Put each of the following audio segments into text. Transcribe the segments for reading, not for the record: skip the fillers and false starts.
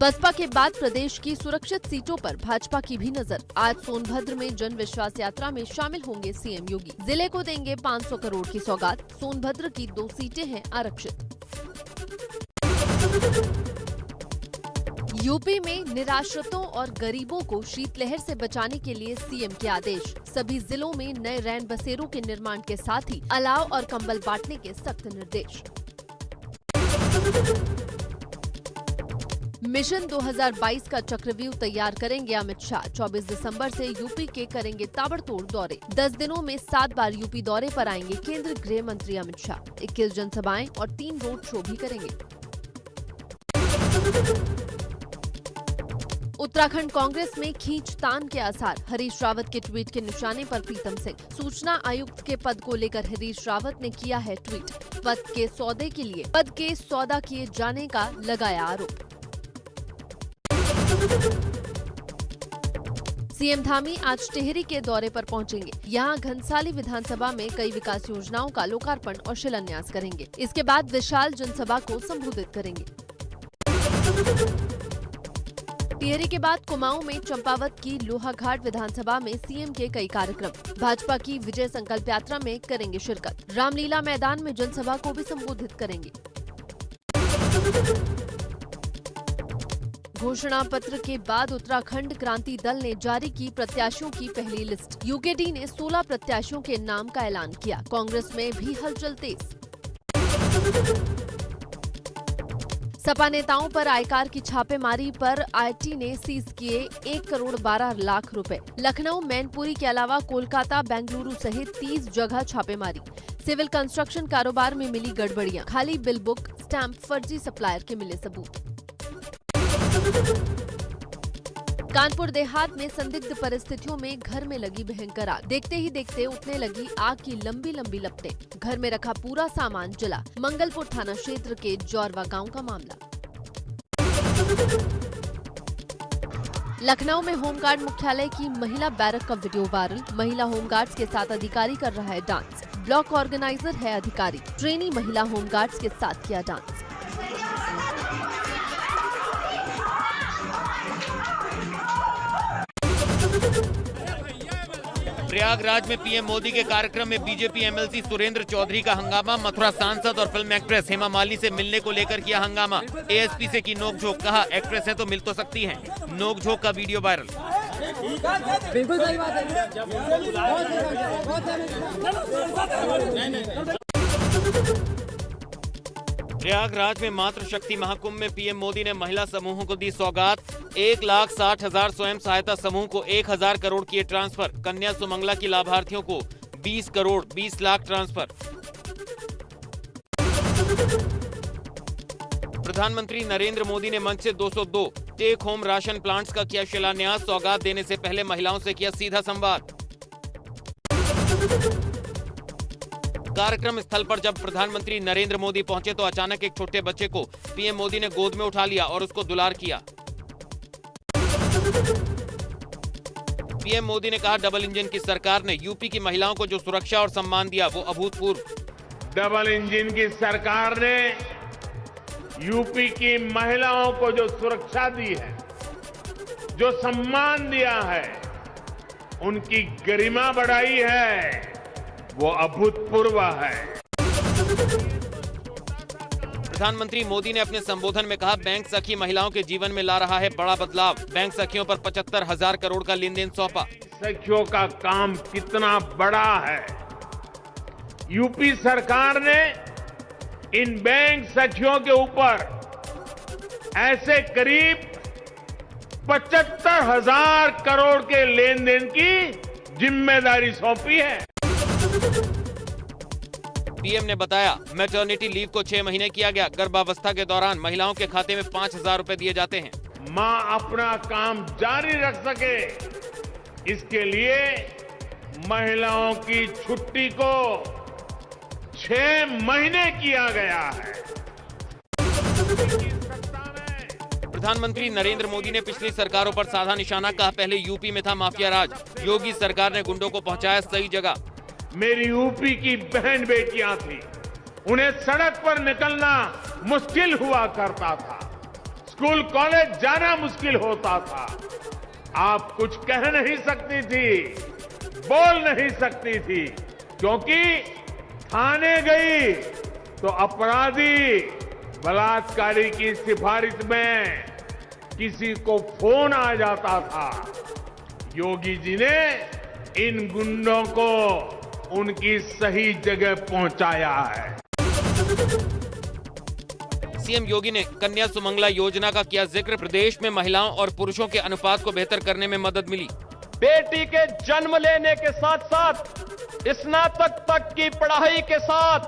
बसपा के बाद प्रदेश की सुरक्षित सीटों पर भाजपा की भी नजर। आज सोनभद्र में जन विश्वास यात्रा में शामिल होंगे सीएम योगी। जिले को देंगे 500 करोड़ की सौगात। सोनभद्र की 2 सीटें हैं आरक्षित। यूपी में निराश्रितों और गरीबों को शीतलहर से बचाने के लिए सीएम के आदेश। सभी जिलों में नए रैन बसेरों के निर्माण के साथ ही अलाव और कंबल बांटने के सख्त निर्देश। मिशन 2022 का चक्रव्यूह तैयार करेंगे अमित शाह। 24 दिसंबर से यूपी के करेंगे ताबड़तोड़ दौरे। 10 दिनों में 7 बार यूपी दौरे पर आएंगे केंद्रीय गृह मंत्री अमित शाह। 21 जनसभाएं और 3 रोड शो भी करेंगे। उत्तराखंड कांग्रेस में खींचतान के आसार। हरीश रावत के ट्वीट के निशाने पर प्रीतम सिंह। सूचना आयुक्त के पद को लेकर हरीश रावत ने किया है ट्वीट। पद के सौदा किए जाने का लगाया आरोप। सीएम धामी आज टिहरी के दौरे पर पहुंचेंगे। यहां घनसाली विधानसभा में कई विकास योजनाओं का लोकार्पण और शिलान्यास करेंगे। इसके बाद विशाल जनसभा को संबोधित करेंगे। टिहरी के बाद कुमाऊं में चंपावत की लोहाघाट विधानसभा में सीएम के कई कार्यक्रम। भाजपा की विजय संकल्प यात्रा में करेंगे शिरकत। रामलीला मैदान में जनसभा को भी संबोधित करेंगे। घोषणा पत्र के बाद उत्तराखंड क्रांति दल ने जारी की प्रत्याशियों की पहली लिस्ट। यूकेडी ने 16 प्रत्याशियों के नाम का ऐलान किया। कांग्रेस में भी हलचल तेज। सपा नेताओं पर आयकर की छापेमारी पर आईटी ने सीज किए 1 करोड़ 12 लाख रुपए। लखनऊ, मैनपुरी के अलावा कोलकाता, बेंगलुरु सहित 30 जगह छापेमारी। सिविल कंस्ट्रक्शन कारोबार में मिली गड़बड़ियां। खाली बिल बुक, स्टैंप, फर्जी सप्लायर के मिले सबूत। कानपुर देहात में संदिग्ध परिस्थितियों में घर में लगी भयंकर आग। देखते ही देखते उठने लगी आग की लंबी लंबी लपटें। घर में रखा पूरा सामान जला। मंगलपुर थाना क्षेत्र के जौरवा गांव का मामला। लखनऊ में होमगार्ड मुख्यालय की महिला बैरक का वीडियो वायरल। महिला होमगार्ड्स के साथ अधिकारी कर रहा है डांस। ब्लॉक ऑर्गेनाइजर है अधिकारी। ट्रेनी महिला होमगार्ड्स के साथ किया डांस। प्रयागराज में पीएम मोदी के कार्यक्रम में बीजेपी एमएलसी सुरेंद्र चौधरी का हंगामा। मथुरा सांसद और फिल्म एक्ट्रेस हेमा मालिनी से मिलने को लेकर किया हंगामा। एएसपी से की नोकझोंक। कहा एक्ट्रेस है तो मिल तो सकती हैं। नोकझोंक का वीडियो वायरल। बिल्कुल सही बात है। प्रयागराज में मातृशक्ति महाकुंभ में पीएम मोदी ने महिला समूहों को दी सौगात। 1,60,000 स्वयं सहायता समूह को 1,000 करोड़ किए ट्रांसफर। कन्या सुमंगला की लाभार्थियों को 20 करोड़ 20 लाख ट्रांसफर। प्रधानमंत्री नरेंद्र मोदी ने मंच से 202 टेक होम राशन प्लांट्स का किया शिलान्यास। सौगात देने से पहले महिलाओं से किया सीधा संवाद। कार्यक्रम स्थल पर जब प्रधानमंत्री नरेंद्र मोदी पहुंचे तो अचानक एक छोटे बच्चे को पीएम मोदी ने गोद में उठा लिया और उसको दुलार किया। पीएम मोदी ने कहा डबल इंजन की सरकार ने यूपी की महिलाओं को जो सुरक्षा और सम्मान दिया वो अभूतपूर्व। डबल इंजन की सरकार ने यूपी की महिलाओं को जो सुरक्षा दी है, जो सम्मान दिया है, उनकी गरिमा बढ़ाई है, वो अभूतपूर्व है। प्रधानमंत्री मोदी ने अपने संबोधन में कहा बैंक सखी महिलाओं के जीवन में ला रहा है बड़ा बदलाव। बैंक सखियों पर 75,000 करोड़ का लेन देन सौंपा। सखियों का काम कितना बड़ा है। यूपी सरकार ने इन बैंक सखियों के ऊपर ऐसे करीब 75,000 करोड़ के लेन देन की जिम्मेदारी सौंपी है। पीएम ने बताया मैटरनिटी लीव को 6 महीने किया गया। गर्भावस्था के दौरान महिलाओं के खाते में 5,000 रुपए दिए जाते हैं। मां अपना काम जारी रख सके, इसके लिए महिलाओं की छुट्टी को 6 महीने किया गया है। प्रधानमंत्री नरेंद्र मोदी ने पिछली सरकारों पर साधा निशाना। कहा पहले यूपी में था माफिया राज। योगी सरकार ने गुंडों को पहुंचाया सही जगह। मेरी यूपी की बहन बेटियां थी, उन्हें सड़क पर निकलना मुश्किल हुआ करता था। स्कूल कॉलेज जाना मुश्किल होता था। आप कुछ कह नहीं सकती थी, बोल नहीं सकती थी, क्योंकि थाने गई तो अपराधी बलात्कारी की सिफारिश में किसी को फोन आ जाता था। योगी जी ने इन गुंडों को उनकी सही जगह पहुंचाया है। सीएम योगी ने कन्या सुमंगला योजना का किया जिक्र। प्रदेश में महिलाओं और पुरुषों के अनुपात को बेहतर करने में मदद मिली। बेटी के जन्म लेने के साथ साथ स्नातक तक की पढ़ाई के साथ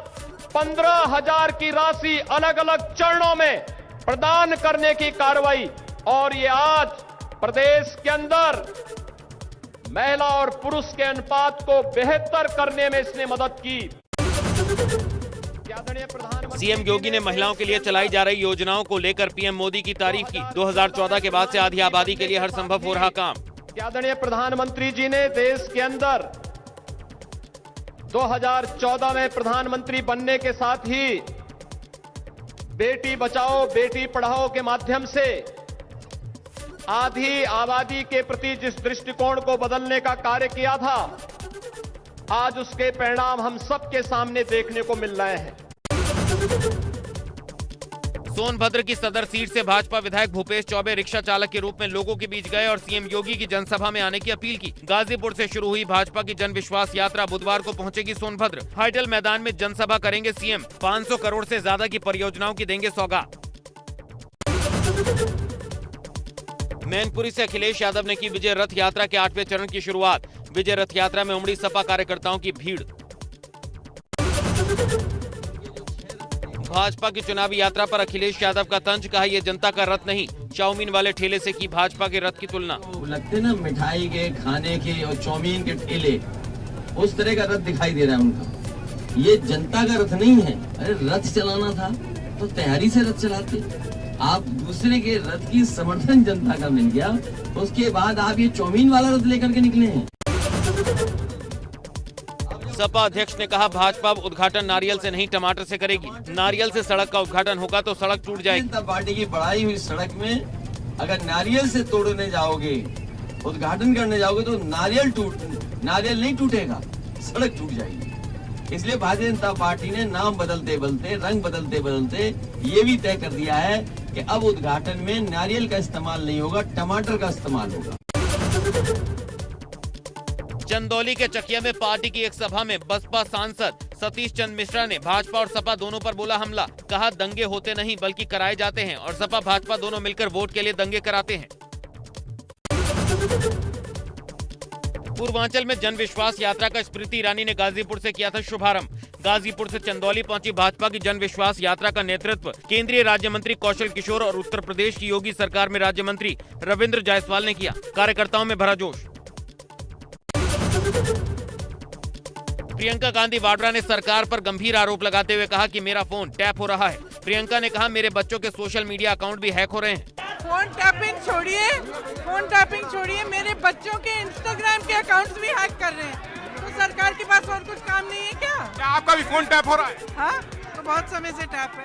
15,000 की राशि अलग अलग चरणों में प्रदान करने की कार्रवाई, और ये आज प्रदेश के अंदर महिला और पुरुष के अनुपात को बेहतर करने में इसने मदद की। सीएम योगी ने महिलाओं के लिए चलाई जा रही योजनाओं को लेकर पीएम मोदी की तारीफ की। 2014 के बाद से आधी आबादी के लिए हर संभव हो रहा काम। आदरणीय प्रधानमंत्री जी ने देश के अंदर 2014 में प्रधानमंत्री बनने के साथ ही बेटी बचाओ बेटी पढ़ाओ के माध्यम से आधी आबादी के प्रति जिस दृष्टिकोण को बदलने का कार्य किया था, आज उसके परिणाम हम सबके सामने देखने को मिल रहे हैं। सोनभद्र की सदर सीट से भाजपा विधायक भूपेश चौबे रिक्शा चालक के रूप में लोगों के बीच गए और सीएम योगी की जनसभा में आने की अपील की। गाजीपुर से शुरू हुई भाजपा की जन विश्वास यात्रा बुधवार को पहुंचेगी सोनभद्र। हाइडल मैदान में जनसभा करेंगे सीएम। 500 करोड़ से ज्यादा की परियोजनाओं की देंगे सौगात। मैनपुरी से अखिलेश यादव ने की विजय रथ यात्रा के 8वें चरण की शुरुआत। विजय रथ यात्रा में उमड़ी सपा कार्यकर्ताओं की भीड़। भाजपा की चुनावी यात्रा पर अखिलेश यादव का तंज, कहा ये जनता का रथ नहीं, चाउमीन वाले ठेले से की भाजपा के रथ की तुलना। लगते ना मिठाई के, खाने के और चाउमीन के ठेले, उस तरह का रथ दिखाई दे रहा है उनका। ये जनता का रथ नहीं है। अरे रथ चलाना था तो तैयारी से रथ चलाते। आप दूसरे के रथ की समर्थन जनता का मिल गया, उसके बाद आप ये चाउमीन वाला रथ लेकर के निकले हैं। सपा अध्यक्ष ने कहा भाजपा उद्घाटन नारियल से नहीं टमाटर से करेगी। नारियल से सड़क का उद्घाटन होगा तो सड़क टूट जाएगी। जनता पार्टी की बढ़ाई हुई सड़क में अगर नारियल से तोड़ने जाओगे, उद्घाटन करने जाओगे तो नारियल नहीं टूटेगा, सड़क टूट जाएगी। इसलिए भारतीय जनता पार्टी ने नाम बदलते बदलते, रंग बदलते बदलते ये भी तय कर दिया है कि अब उद्घाटन में नारियल का इस्तेमाल नहीं होगा, टमाटर का इस्तेमाल होगा। चंदौली के चकिया में पार्टी की एक सभा में बसपा सांसद सतीश चंद्र मिश्रा ने भाजपा और सपा दोनों पर बोला हमला। कहा दंगे होते नहीं बल्कि कराए जाते हैं और सपा भाजपा दोनों मिलकर वोट के लिए दंगे कराते हैं। पूर्वांचल में जन विश्वास यात्रा का स्मृति ईरानी ने गाजीपुर से किया था शुभारंभ। गाजीपुर से चंदौली पहुंची भाजपा की जन विश्वास यात्रा का नेतृत्व केंद्रीय राज्य मंत्री कौशल किशोर और उत्तर प्रदेश की योगी सरकार में राज्य मंत्री रविंद्र जायसवाल ने किया। कार्यकर्ताओं में भरा जोश। प्रियंका गांधी वाड्रा ने सरकार पर गंभीर आरोप लगाते हुए कहा कि मेरा फोन टैप हो रहा है। प्रियंका ने कहा मेरे बच्चों के सोशल मीडिया अकाउंट भी हैक हो रहे हैं। फोन टैपिंग छोड़िए, मेरे बच्चों के इंस्टाग्राम के अकाउंट्स भी हैक कर रहे हैं। तो सरकार के पास और कुछ काम नहीं है क्या? आपका भी फोन टैप हो रहा है? हाँ, तो बहुत समय से टैप है।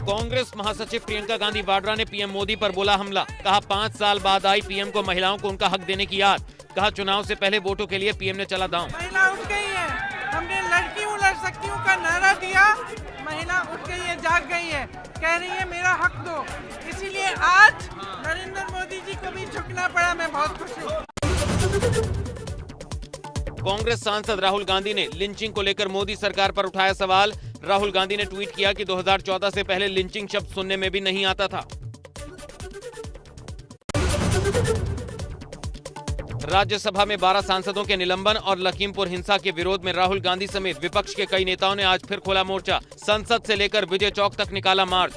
कांग्रेस महासचिव प्रियंका गांधी वाड्रा ने पीएम मोदी पर बोला हमला। कहा 5 साल बाद आई पीएम को महिलाओं को उनका हक देने की याद। कहा चुनाव से पहले वोटों के लिए पीएम ने चला दांव। महिला उठ गई है, हमने लड़की हूँ लड़ सकती हूँ का नारा दिया, महिला उठ गई है, जाग गई है, कह रही है मेरा हक दो। इसीलिए आज नरेंद्र मोदी जी को भी झुकना पड़ा। मैं बहुत खुश हूँ। कांग्रेस सांसद राहुल गांधी ने लिंचिंग को लेकर मोदी सरकार पर उठाया सवाल। राहुल गांधी ने ट्वीट किया कि 2014 से पहले लिंचिंग शब्द सुनने में भी नहीं आता था। राज्यसभा में 12 सांसदों के निलंबन और लखीमपुर हिंसा के विरोध में राहुल गांधी समेत विपक्ष के कई नेताओं ने आज फिर खोला मोर्चा। संसद से लेकर विजय चौक तक निकाला मार्च।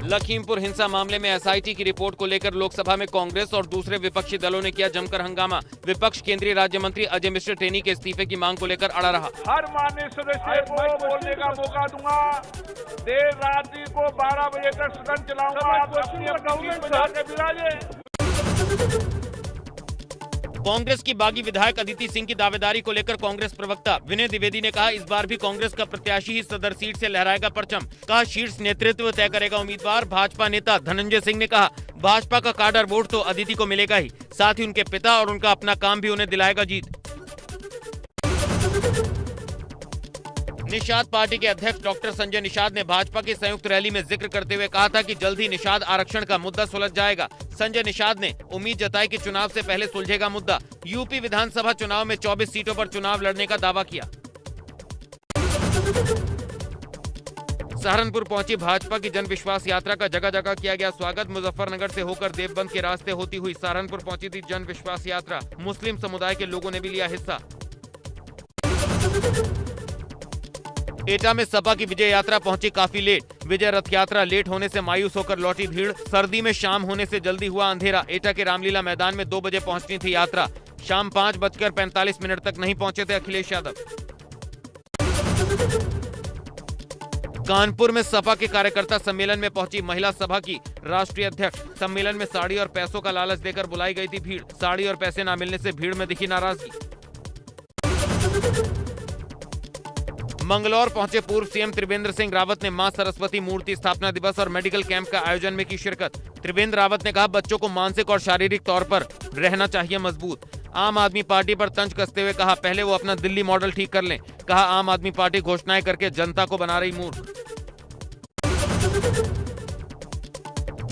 लखीमपुर हिंसा मामले में एसआईटी की रिपोर्ट को लेकर लोकसभा में कांग्रेस और दूसरे विपक्षी दलों ने किया जमकर हंगामा। विपक्ष केंद्रीय राज्य मंत्री अजय मिश्र टेनी के इस्तीफे की मांग को लेकर अड़ा रहा। हर माननीय सदस्य को बोलने का मौका दूंगा। देर रात्रि को 12 बजे तक सदन चलाऊंगा। कांग्रेस की बागी विधायक अदिति सिंह की दावेदारी को लेकर कांग्रेस प्रवक्ता विनय द्विवेदी ने कहा, इस बार भी कांग्रेस का प्रत्याशी ही सदर सीट से लहराएगा परचम। कहा, शीर्ष नेतृत्व तय करेगा उम्मीदवार। भाजपा नेता धनंजय सिंह ने कहा, भाजपा का काडर वोट तो अदिति को मिलेगा ही, साथ ही उनके पिता और उनका अपना काम भी उन्हें दिलाएगा जीत। निषाद पार्टी के अध्यक्ष डॉक्टर संजय निषाद ने भाजपा की संयुक्त रैली में जिक्र करते हुए कहा था कि जल्द ही निषाद आरक्षण का मुद्दा सुलझ जाएगा। संजय निषाद ने उम्मीद जताई कि चुनाव से पहले सुलझेगा मुद्दा। यूपी विधानसभा चुनाव में 24 सीटों पर चुनाव लड़ने का दावा किया। सहारनपुर पहुंची भाजपा की जन विश्वास यात्रा का जगह जगह किया गया स्वागत। मुजफ्फरनगर से होकर देवबंद के रास्ते होती हुई सहारनपुर पहुंची थी जन विश्वास यात्रा। मुस्लिम समुदाय के लोगों ने भी लिया हिस्सा। एटा में सपा की विजय यात्रा पहुंची काफी लेट। विजय रथ यात्रा लेट होने से मायूस होकर लौटी भीड़। सर्दी में शाम होने से जल्दी हुआ अंधेरा। एटा के रामलीला मैदान में 2 बजे पहुंचनी थी यात्रा। शाम 5:45 तक नहीं पहुंचे थे अखिलेश यादव। कानपुर में सपा के कार्यकर्ता सम्मेलन में पहुंची महिला सभा की राष्ट्रीय अध्यक्ष। सम्मेलन में साड़ी और पैसों का लालच देकर बुलाई गई थी भीड़। साड़ी और पैसे न मिलने से भीड़ में दिखी नाराजगी। मंगलौर पहुंचे पूर्व सीएम त्रिवेंद्र सिंह रावत ने मां सरस्वती मूर्ति स्थापना दिवस और मेडिकल कैंप का आयोजन में की शिरकत। त्रिवेंद्र रावत ने कहा, बच्चों को मानसिक और शारीरिक तौर पर रहना चाहिए मजबूत। आम आदमी पार्टी पर तंज कसते हुए कहा, पहले वो अपना दिल्ली मॉडल ठीक कर लें। कहा, आम आदमी पार्टी घोषणाएं करके जनता को बना रही मूर्ख।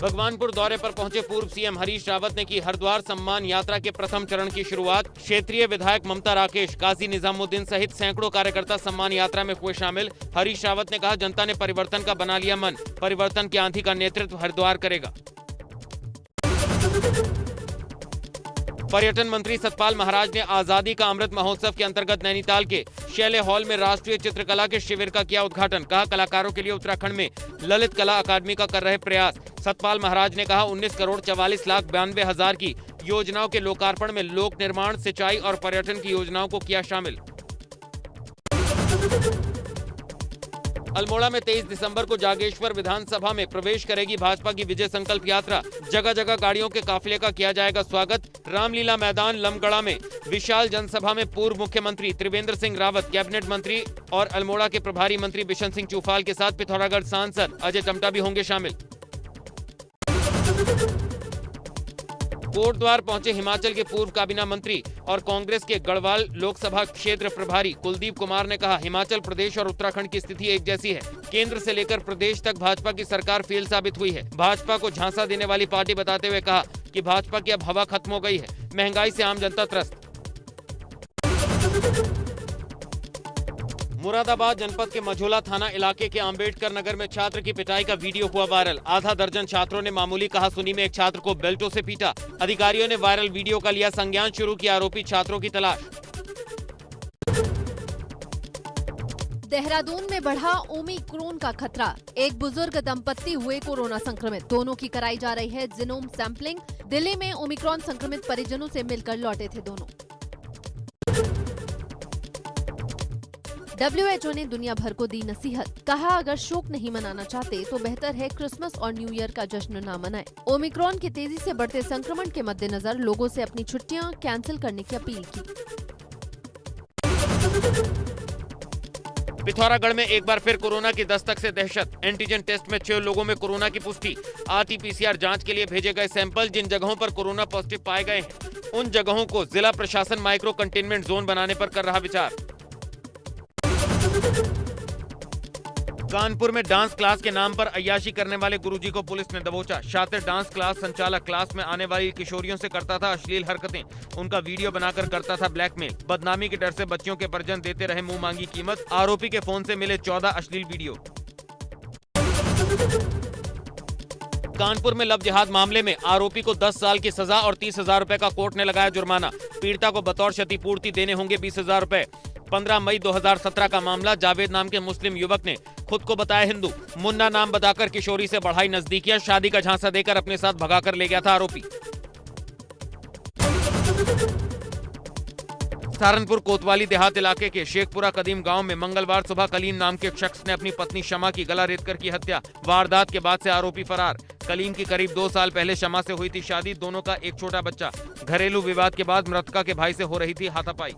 भगवानपुर दौरे पर पहुंचे पूर्व सीएम हरीश रावत ने की हरिद्वार सम्मान यात्रा के प्रथम चरण की शुरुआत। क्षेत्रीय विधायक ममता राकेश, काजी निजामुद्दीन सहित सैकड़ों कार्यकर्ता सम्मान यात्रा में हुए शामिल। हरीश रावत ने कहा, जनता ने परिवर्तन का बना लिया मन। परिवर्तन की आंधी का नेतृत्व हरिद्वार करेगा। पर्यटन मंत्री सतपाल महाराज ने आजादी का अमृत महोत्सव के अंतर्गत नैनीताल के शैले हॉल में राष्ट्रीय चित्रकला के शिविर का किया उद्घाटन। कहा, कलाकारों के लिए उत्तराखंड में ललित कला अकादमी का कर रहे प्रयास। सतपाल महाराज ने कहा, 19,44,92,000 की योजनाओं के लोकार्पण में लोक निर्माण, सिंचाई और पर्यटन की योजनाओं को किया शामिल। अल्मोड़ा में 23 दिसंबर को जागेश्वर विधानसभा में प्रवेश करेगी भाजपा की विजय संकल्प यात्रा। जगह जगह गाड़ियों के काफिले का किया जाएगा स्वागत। रामलीला मैदान लमगड़ा में विशाल जनसभा में पूर्व मुख्यमंत्री त्रिवेंद्र सिंह रावत, कैबिनेट मंत्री और अल्मोड़ा के प्रभारी मंत्री बिशन सिंह चूफाल के साथ पिथौरागढ़ सांसद अजय टमटा भी होंगे शामिल। कोटद्वार पहुंचे हिमाचल के पूर्व काबीना मंत्री और कांग्रेस के गढ़वाल लोकसभा क्षेत्र प्रभारी कुलदीप कुमार ने कहा, हिमाचल प्रदेश और उत्तराखंड की स्थिति एक जैसी है। केंद्र से लेकर प्रदेश तक भाजपा की सरकार फेल साबित हुई है। भाजपा को झांसा देने वाली पार्टी बताते हुए कहा कि भाजपा की अब हवा खत्म हो गई है। महंगाई से आम जनता त्रस्त। मुरादाबाद जनपद के मझोला थाना इलाके के अंबेडकर नगर में छात्र की पिटाई का वीडियो हुआ वायरल। आधा दर्जन छात्रों ने मामूली कहासुनी में एक छात्र को बेल्टों से पीटा। अधिकारियों ने वायरल वीडियो का लिया संज्ञान, शुरू किया आरोपी छात्रों की तलाश। देहरादून में बढ़ा ओमिक्रॉन का खतरा। एक बुजुर्ग दंपत्ति हुए कोरोना संक्रमित। दोनों की कराई जा रही है जीनोम सैंपलिंग। दिल्ली में ओमिक्रॉन संक्रमित परिजनों से मिलकर लौटे थे दोनों। WHO ने दुनिया भर को दी नसीहत। कहा, अगर शोक नहीं मनाना चाहते तो बेहतर है क्रिसमस और न्यू ईयर का जश्न न मनाएं। ओमिक्रॉन के तेजी से बढ़ते संक्रमण के मद्देनजर लोगों से अपनी छुट्टियां कैंसिल करने की अपील की। पिथौरागढ़ में एक बार फिर कोरोना की दस्तक से दहशत। एंटीजन टेस्ट में 6 लोगों में कोरोना की पुष्टि। RT-PCR जांच के लिए भेजे गए सैंपल। जिन जगहों पर कोरोना पॉजिटिव पाए गए हैं उन जगहों को जिला प्रशासन माइक्रो कंटेनमेंट जोन बनाने पर कर रहा विचार। कानपुर में डांस क्लास के नाम पर अय्याशी करने वाले गुरुजी को पुलिस ने दबोचा। शातिर डांस क्लास संचालक क्लास में आने वाली किशोरियों से करता था अश्लील हरकतें। उनका वीडियो बनाकर करता था ब्लैकमेल। बदनामी के डर से बच्चियों के परिजन देते रहे मुंह मांगी कीमत। आरोपी के फोन से मिले 14 अश्लील वीडियो। कानपुर में लव जिहाद मामले में आरोपी को 10 साल की सजा और 30,000 रुपए का कोर्ट ने लगाया जुर्माना। पीड़िता को बतौर क्षतिपूर्ति देने होंगे 20,000 रुपए। 15 मई 2017 का मामला। जावेद नाम के मुस्लिम युवक ने खुद को बताया हिंदू। मुन्ना नाम बताकर किशोरी से बढ़ाई नजदीकियां। शादी का झांसा देकर अपने साथ भगाकर ले गया था आरोपी। सहारनपुर कोतवाली देहात इलाके के शेखपुरा कदीम गांव में मंगलवार सुबह कलीम नाम के शख्स ने अपनी पत्नी शमा की गला रेत कर की हत्या। वारदात के बाद से आरोपी फरार। कलीम की करीब 2 साल पहले शमा से हुई थी शादी, दोनों का एक छोटा बच्चा। घरेलू विवाद के बाद मृतका के भाई से हो रही थी हाथापाई।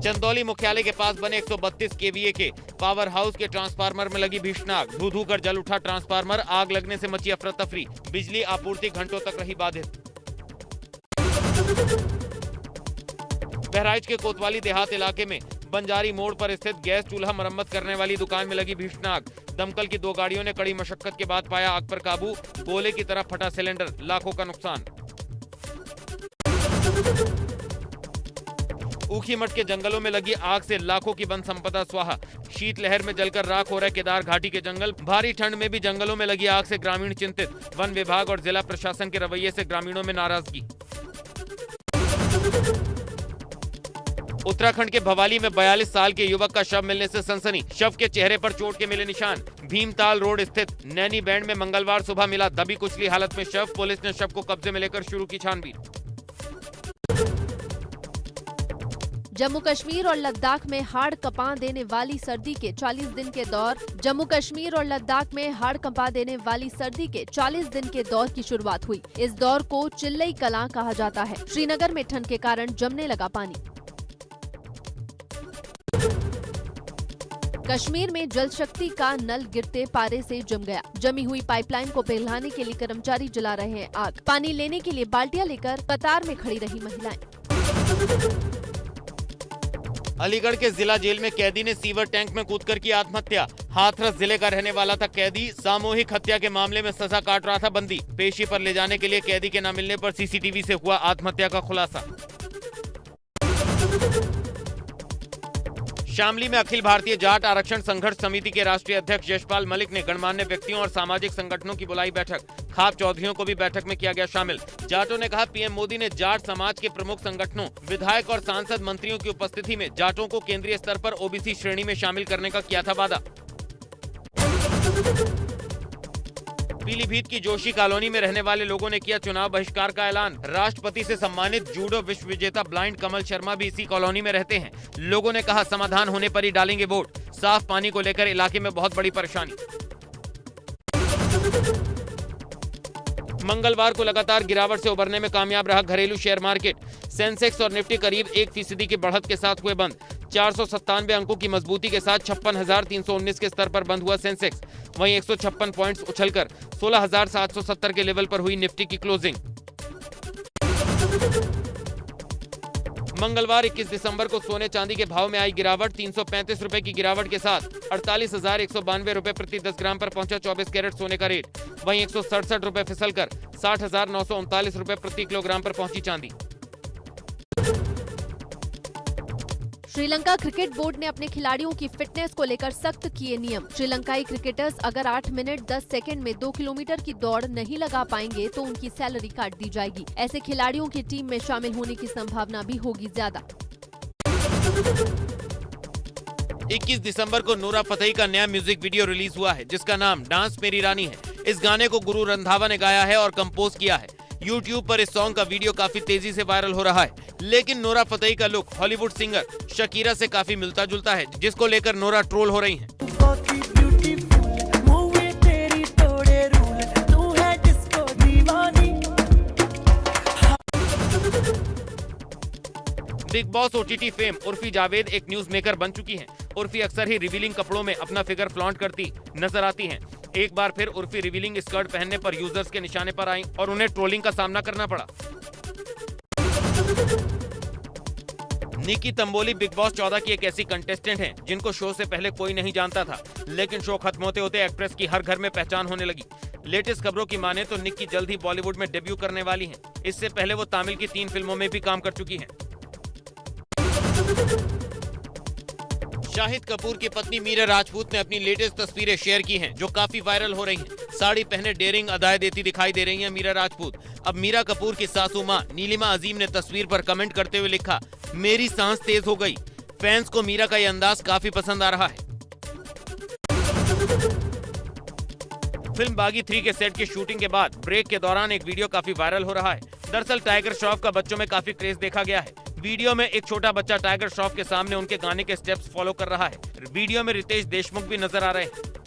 चंदौली मुख्यालय के पास बने 132 केवीए के पावर हाउस के ट्रांसफार्मर में लगी भीषण आग। धू-धू कर जल उठा ट्रांसफार्मर। आग लगने से मची अफरा तफरी। बिजली आपूर्ति घंटों तक रही बाधित। बहराइच के कोतवाली देहात इलाके में बंजारी मोड़ पर स्थित गैस चूल्हा मरम्मत करने वाली दुकान में लगी भीषण आग। दमकल की 2 गाड़ियों ने कड़ी मशक्कत के बाद पाया आग पर काबू। गोले की तरह फटा सिलेंडर, लाखों का नुकसान। ऊखीमठ के जंगलों में लगी आग से लाखों की वन संपदा स्वाहा। शीतलहर में जलकर राख हो रहे केदार घाटी के जंगल। भारी ठंड में भी जंगलों में लगी आग से ग्रामीण चिंतित। वन विभाग और जिला प्रशासन के रवैये से ग्रामीणों में नाराजगी। उत्तराखंड के भवाली में 42 साल के युवक का शव मिलने से सनसनी। शव के चेहरे पर चोट के मिले निशान। भीमताल रोड स्थित नैनी बैंड में मंगलवार सुबह मिला दबी कुचली हालत में शव। पुलिस ने शव को कब्जे में लेकर शुरू की छानबीन। जम्मू कश्मीर और लद्दाख में हाड़ कंपा देने वाली सर्दी के 40 दिन के दौर जम्मू कश्मीर और लद्दाख में हाड़ कंपा देने वाली सर्दी के 40 दिन के दौर की शुरुआत हुई। इस दौर को चिल्लई कलां कहा जाता है। श्रीनगर में ठंड के कारण जमने लगा पानी। कश्मीर में जल शक्ति का नल गिरते पारे से जम गया। जमी हुई पाइपलाइन को पिघलाने के लिए कर्मचारी जला रहे हैं आग। पानी लेने के लिए बाल्टियां लेकर कतार में खड़ी रही महिलाएं। अलीगढ़ के जिला जेल में कैदी ने सीवर टैंक में कूदकर की आत्महत्या। हाथरस जिले का रहने वाला था कैदी। सामूहिक हत्या के मामले में सजा काट रहा था बंदी। पेशी पर ले जाने के लिए कैदी के न मिलने पर सीसीटीवी से हुआ आत्महत्या का खुलासा। शामली में अखिल भारतीय जाट आरक्षण संघर्ष समिति के राष्ट्रीय अध्यक्ष यशपाल मलिक ने गणमान्य व्यक्तियों और सामाजिक संगठनों की बुलाई बैठक। खाप चौधरियों को भी बैठक में किया गया शामिल। जाटों ने कहा, पीएम मोदी ने जाट समाज के प्रमुख संगठनों, विधायक और सांसद मंत्रियों की उपस्थिति में जाटों को केंद्रीय स्तर पर ओबीसी श्रेणी में शामिल करने का किया था वादा। पीलीभीत की जोशी कॉलोनी में रहने वाले लोगों ने किया चुनाव बहिष्कार का ऐलान। राष्ट्रपति से सम्मानित जूडो विश्व विजेता ब्लाइंड कमल शर्मा भी इसी कॉलोनी में रहते हैं। लोगों ने कहा, समाधान होने पर ही डालेंगे वोट। साफ पानी को लेकर इलाके में बहुत बड़ी परेशानी। मंगलवार को लगातार गिरावट से उबरने में कामयाब रहा घरेलू शेयर मार्केट। सेंसेक्स और निफ्टी करीब 1% की बढ़त के साथ हुए बंद। 497 अंकों की मजबूती के साथ 56,319 के स्तर पर बंद हुआ सेंसेक्स। वहीं 156 पॉइंट्स उछलकर 16,770 के लेवल पर हुई निफ्टी की क्लोजिंग। मंगलवार 21 दिसंबर को सोने चांदी के भाव में आई गिरावट। 335 रुपए की गिरावट के साथ 48,192 रुपए प्रति 10 ग्राम पर पहुंचा 24 कैरेट सोने का रेट। वहीं 167 रुपए फिसलकर 60,939 रुपए प्रति किलोग्राम पर पहुंची चांदी। श्रीलंका क्रिकेट बोर्ड ने अपने खिलाड़ियों की फिटनेस को लेकर सख्त किए नियम। श्रीलंकाई क्रिकेटर्स अगर 8 मिनट 10 सेकंड में 2 किलोमीटर की दौड़ नहीं लगा पाएंगे तो उनकी सैलरी काट दी जाएगी। ऐसे खिलाड़ियों की टीम में शामिल होने की संभावना भी होगी ज्यादा। 21 दिसंबर को नूरा फतेही का नया म्यूजिक वीडियो रिलीज हुआ है, जिसका नाम डांस मेरी रानी है। इस गाने को गुरु रंधावा ने गाया है और कंपोज किया है। YouTube पर इस सॉन्ग का वीडियो काफी तेजी से वायरल हो रहा है, लेकिन नूरा फतेही का लुक हॉलीवुड सिंगर शकीरा से काफी मिलता जुलता है, जिसको लेकर नूरा ट्रोल हो रही हैं। Big boss OTT fame Urfi Javed एक न्यूज मेकर बन चुकी हैं। उर्फी अक्सर ही रिवीलिंग कपड़ों में अपना फिगर फ्लॉन्ट करती नजर आती हैं। एक बार फिर उर्फी रिवीलिंग स्कर्ट पहनने पर यूजर्स के निशाने पर आईं और उन्हें ट्रोलिंग का सामना करना पड़ा। निकी तंबोली बिग बॉस 14 की एक ऐसी कंटेस्टेंट हैं जिनको शो से पहले कोई नहीं जानता था, लेकिन शो खत्म होते होते एक्ट्रेस की हर घर में पहचान होने लगी। लेटेस्ट खबरों की माने तो निकी जल्द ही बॉलीवुड में डेब्यू करने वाली हैं। इससे पहले वो तमिल की 3 फिल्मों में भी काम कर चुकी हैं। शाहिद कपूर की पत्नी मीरा राजपूत ने अपनी लेटेस्ट तस्वीरें शेयर की हैं, जो काफी वायरल हो रही हैं। साड़ी पहने डेयरिंग अदाएं देती दिखाई दे रही हैं मीरा राजपूत। अब मीरा कपूर की सासू मां नीलिमा अजीम ने तस्वीर पर कमेंट करते हुए लिखा, मेरी सांस तेज हो गई। फैंस को मीरा का ये अंदाज काफी पसंद आ रहा है। फिल्म बागी 3 के सेट की शूटिंग के बाद ब्रेक के दौरान एक वीडियो काफी वायरल हो रहा है। दरअसल टाइगर श्रॉफ का बच्चों में काफी क्रेज देखा गया है। वीडियो में एक छोटा बच्चा टाइगर श्रॉफ के सामने उनके गाने के स्टेप्स फॉलो कर रहा है। वीडियो में रितेश देशमुख भी नजर आ रहे हैं।